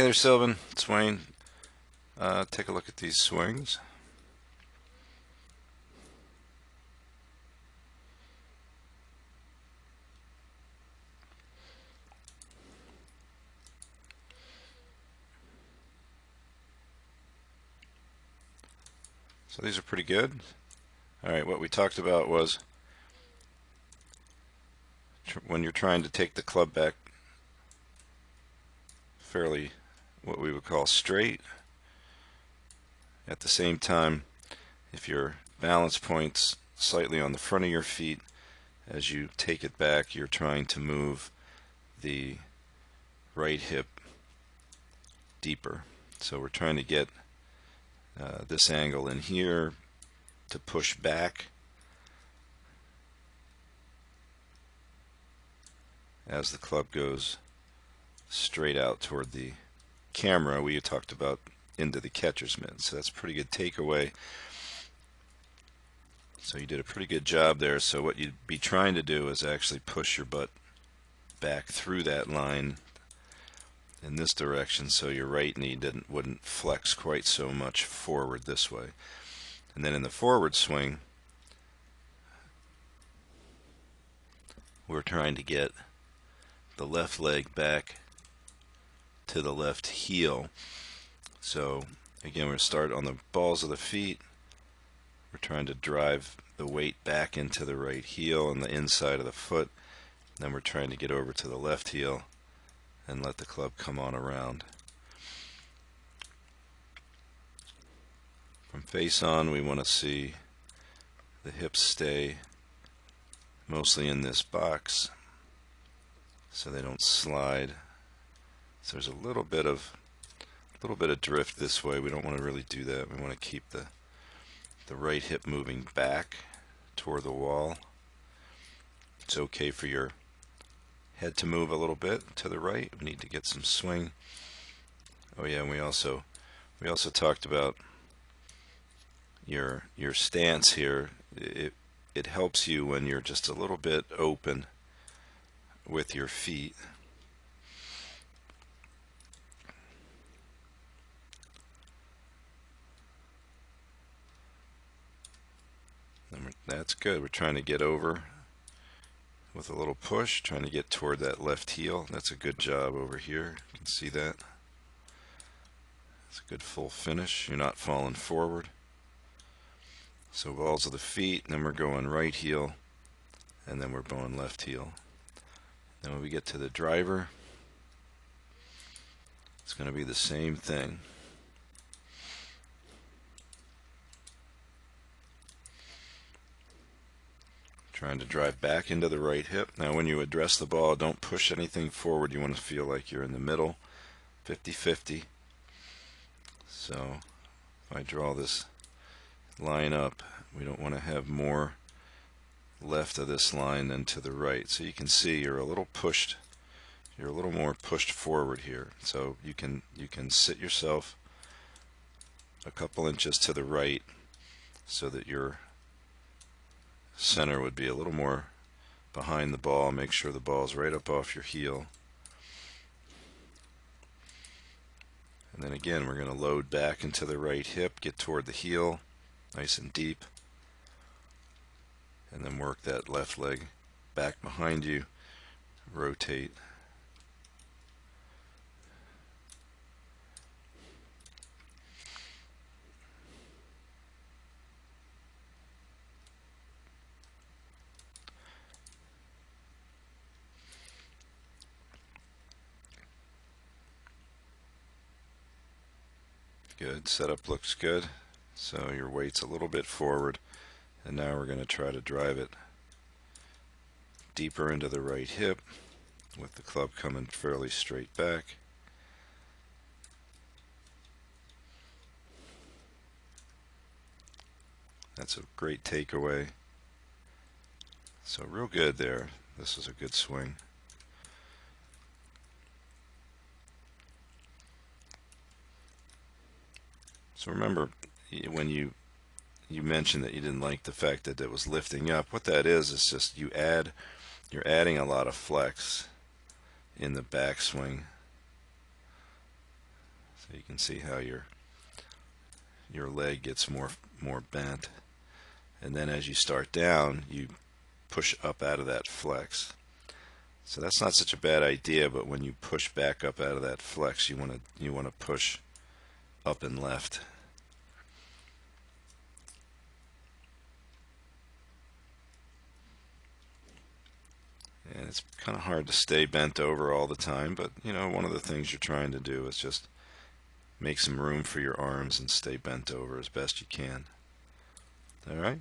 Hey there, Sylvan. It's Wayne. Take a look at these swings. So these are pretty good. All right, what we talked about was when you're trying to take the club back fairly, what we would call straight. At the same time, if your balance point's slightly on the front of your feet, as you take it back, you're trying to move the right hip deeper. So we're trying to get this angle in here to push back as the club goes straight out toward the camera. We talked about into the catcher's mitt, so that's a pretty good takeaway. So you did a pretty good job there. So what you'd be trying to do is actually push your butt back through that line in this direction, so your right knee wouldn't flex quite so much forward this way. And then in the forward swing, we're trying to get the left leg back to the left heel. So again, we're going to start on the balls of the feet. We're trying to drive the weight back into the right heel and the inside of the foot. Then we're trying to get over to the left heel and let the club come on around. From face on, we want to see the hips stay mostly in this box so they don't slide. So there's a little bit of drift this way. We don't want to really do that. We want to keep the right hip moving back toward the wall. It's okay for your head to move a little bit to the right. We need to get some swing. Oh yeah, and we also talked about your stance here. It helps you when you're just a little bit open with your feet. That's good. We're trying to get over with a little push, trying to get toward that left heel. That's a good job over here. You can see that. It's a good full finish. You're not falling forward. So balls of the feet, then we're going right heel, and then we're going left heel. Then when we get to the driver, it's going to be the same thing. Trying to drive back into the right hip. Now when you address the ball, don't push anything forward. You want to feel like you're in the middle, 50-50. So if I draw this line up, we don't want to have more left of this line than to the right. So you can see you're a little more pushed forward here. So you can sit yourself a couple inches to the right so that your center would be a little more behind the ball. Make sure the ball's right up off your heel. And then again, we're going to load back into the right hip, get toward the heel, nice and deep. And then work that left leg back behind you, rotate. Good, setup looks good. So your weight's a little bit forward, and now we're going to try to drive it deeper into the right hip with the club coming fairly straight back. That's a great takeaway. So real good there. This is a good swing. So remember, when you mentioned that you didn't like the fact that it was lifting up, what that is just you're adding a lot of flex in the backswing. So you can see how your leg gets more bent. And then as you start down, you push up out of that flex. So that's not such a bad idea, but when you push back up out of that flex, you want to push up and left. And it's kind of hard to stay bent over all the time, but you know, one of the things you're trying to do is just make some room for your arms and stay bent over as best you can. All right?